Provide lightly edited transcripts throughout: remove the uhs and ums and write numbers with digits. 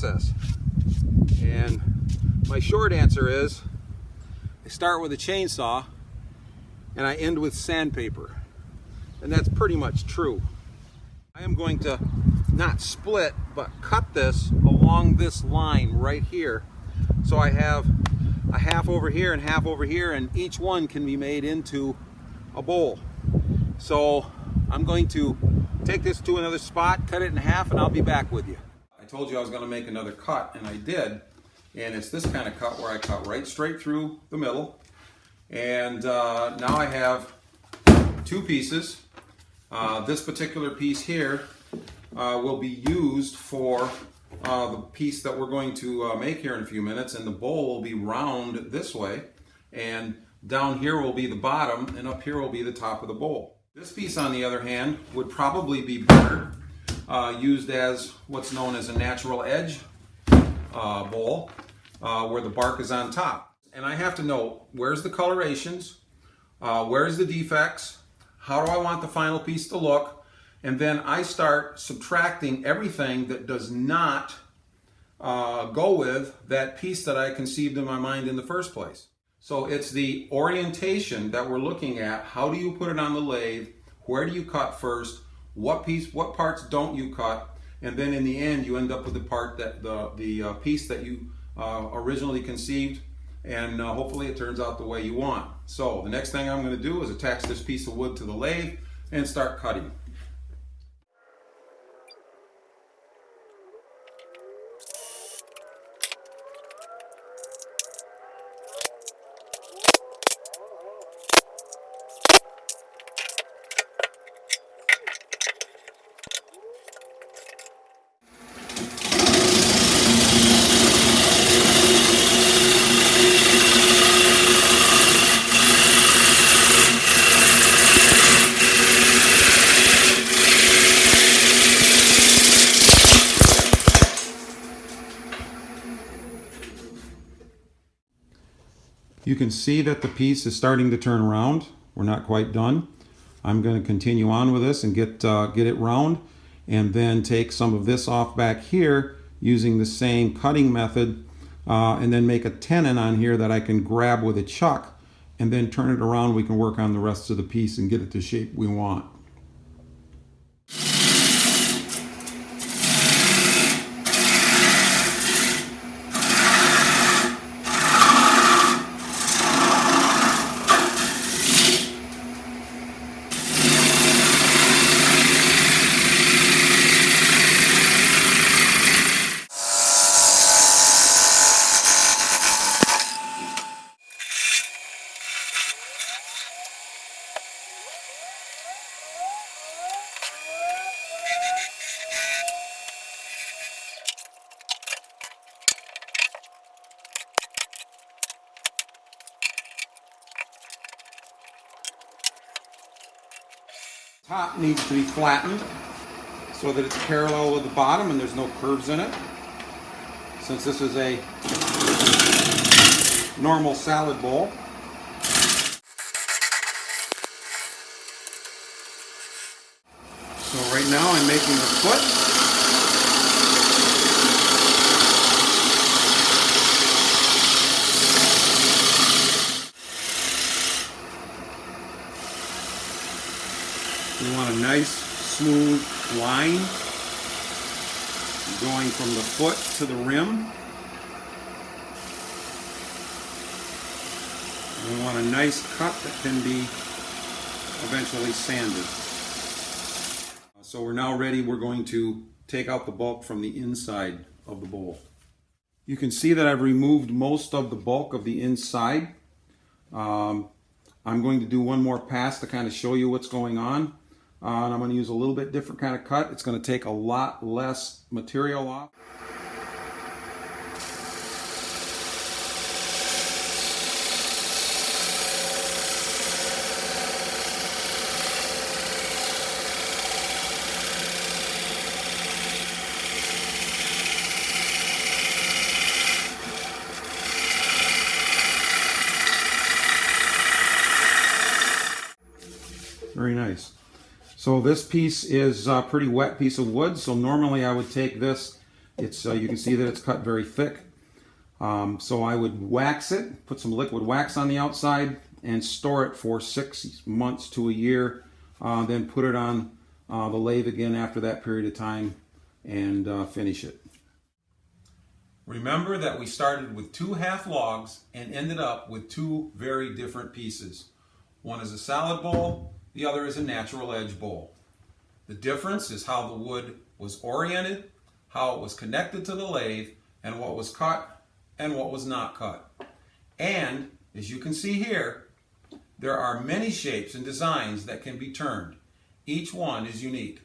process. And my short answer is I start with a chainsaw and I end with sandpaper. And that's pretty much true. I am going to not split, but cut this along this line right here. So I have a half over here and half over here, and each one can be made into a bowl. So I'm going to take this to another spot, cut it in half, and I'll be back with you. I told you I was going to make another cut, and I did. And it's this kind of cut where I cut right straight through the middle. And now I have two pieces. This particular piece here will be used for the piece that we're going to make here in a few minutes, and the bowl will be round this way, and down here will be the bottom, and up here will be the top of the bowl. This piece, on the other hand, would probably be better used as what's known as a natural edge bowl, where the bark is on top. And I have to know, where's the colorations, where's the defects, how do I want the final piece to look, and then I start subtracting everything that does not go with that piece that I conceived in my mind in the first place. So it's the orientation that we're looking at. How do you put it on the lathe? Where do you cut first? What parts don't you cut? And then in the end, you end up with the part that the piece that you originally conceived, and hopefully it turns out the way you want. So the next thing I'm going to do is attach this piece of wood to the lathe and start cutting. You can see that the piece is starting to turn around. We're not quite done. I'm going to continue on with this and get it round, and then take some of this off back here using the same cutting method, and then make a tenon on here that I can grab with a chuck, and then turn it around. We can work on the rest of the piece and get it to shape we want. Top needs to be flattened so that it's parallel with the bottom and there's no curves in it. Since this is a normal salad bowl. So right now I'm making the foot. We want a nice, smooth line going from the foot to the rim. And we want a nice cut that can be eventually sanded. So we're now ready. We're going to take out the bulk from the inside of the bowl. You can see that I've removed most of the bulk of the inside. I'm going to do one more pass to kind of show you what's going on. And I'm going to use a little bit different kind of cut. It's going to take a lot less material off. Very nice. So this piece is a pretty wet piece of wood, so normally I would take this It's you can see that it's cut very thick. So I would wax it, put some liquid wax on the outside, and store it for 6 months to a year. Then put it on the lathe again after that period of time and finish it. Remember that we started with 2 half logs and ended up with 2 very different pieces. One is a salad bowl, the other is a natural edge bowl. The difference is how the wood was oriented, how it was connected to the lathe, and what was cut and what was not cut. And, as you can see here, there are many shapes and designs that can be turned. Each one is unique.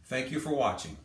Thank you for watching.